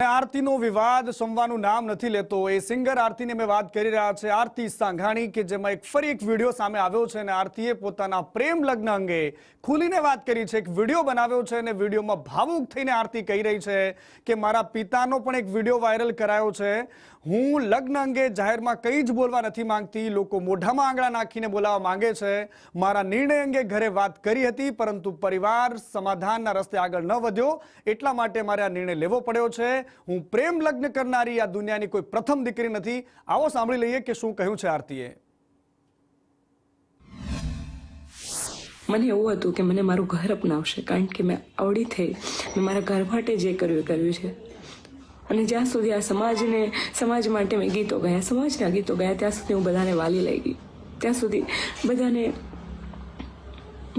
આરતીનો વિવાદ સમવાનું નામ નથી લેતો। એ સિંગર આરતીને મેં વાત કરી રહ્યા છે, આરતી સાંઘાણી, કે જેમાં ફરી એક વિડીયો સામે આવ્યો છે અને આરતીએ પોતાના પ્રેમ લગ્ન અંગે ખુલીને વાત કરી છે। એક વિડીયો બનાવ્યો છે અને વિડીયોમાં ભાવુક થઈને આરતી કહી રહી છે કે મારા પિતાનો પણ એક વિડીયો વાયરલ કરાયો છે। હું લગ્ન અંગે જાહેરમાં કંઈ જ બોલવા નથી માંગતી, લોકો મોઢામાં આંગળા નાખીને બોલાવવા માંગે છે। મારા નિર્ણય અંગે ઘરે વાત કરી હતી, પરંતુ પરિવાર સમાધાનના રસ્તે આગળ ન વધ્યો, એટલા માટે મારે આ નિર્ણય લેવો પડ્યો છે। હું પ્રેમ લગ્ન કરનારી આ દુનિયાની કોઈ પ્રથમ દીકરી નથી। આવો સાંભળી લઈએ કે શું કહ્યું છે આરતીએ। મને એવું હતું કે મને મારું ઘર અપનાવશે, કારણ કે મેં આવડી થઈ, મેં મારા ઘર માટે જે કર્યું એ કર્યું છે। અને જ્યાં સુધી આ સમાજ માટે મેં ગીતો ગાયા, સમાજના ગીતો ગાયા, ત્યાં સુધી હું બધાને વાલી લઈ ગઈ। ત્યાં સુધી બધાને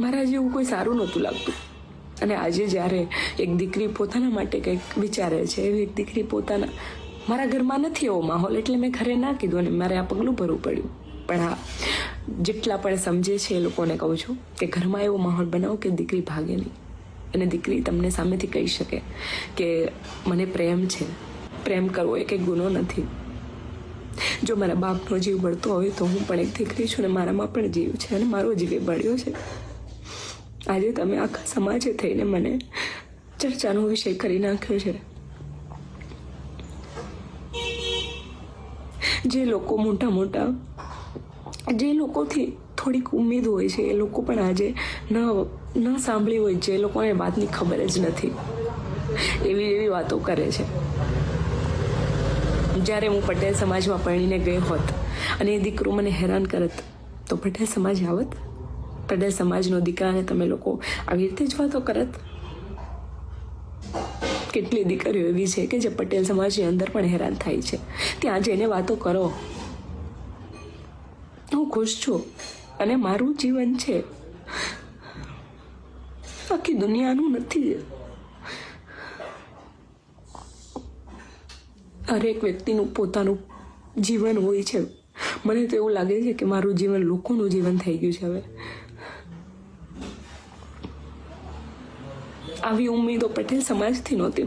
મારા જેવું કોઈ સારું નહોતું લાગતું। અને આજે જ્યારે એક દીકરી પોતાના માટે કંઈક વિચારે છે, એવી એક દીકરી પોતાના, મારા ઘરમાં નથી એવો માહોલ, એટલે મેં ઘરે ના કીધું અને મારે આ પગલું ભરવું પડ્યું। પણ હા, જેટલા પણ સમજે છે એ લોકોને કહું છું કે ઘરમાં એવો માહોલ બનાવો કે દીકરી ભાગે નહીં, અને દીકરી તમને સામેથી કહી શકે કે મને પ્રેમ છે। પ્રેમ કરવો એ કંઈ ગુનો નથી। જો મારા બાપનો જીવ બળતો હોય તો હું પણ એક દીકરી છું, અને મારામાં પણ જીવ છે, અને મારો જીવ એ બળ્યો છે। આજે તમે આખા સમાજે થઈને મને ચર્ચાનો વિષય કરી નાખ્યો છે। જે લોકો મોટા જે લોકોથી થોડીક ઉમ્મીદ હોય છે, એ લોકો પણ આજે ન સાંભળી હોય, જે લોકોને વાતની ખબર જ નથી, એવી વાતો કરે છે। જ્યારે હું પટેલ સમાજમાં પરણીને ગઈ હોત અને એ દીકરો મને હેરાન કરત તો પટેલ સમાજ આવત? પટેલ સમાજનો દીકરાને તમે લોકો આવી રીતે જ વાતો કરત? કેટલી દીકરીઓ એવી છે કે જે પટેલ સમાજની અંદર પણ હેરાન થાય છે, ત્યાં જઈને વાતો કરો। હું ખુશ છું અને મારું જીવન છે, આખી દુનિયાનું નથી। હરેક વ્યક્તિનું પોતાનું જીવન હોય છે। મને તો એવું લાગે છે કે મારું જીવન લોકોનું જીવન થઈ ગયું છે હવે। આવી ઉમ્મીદો પટેલ સમાજથી નહોતી।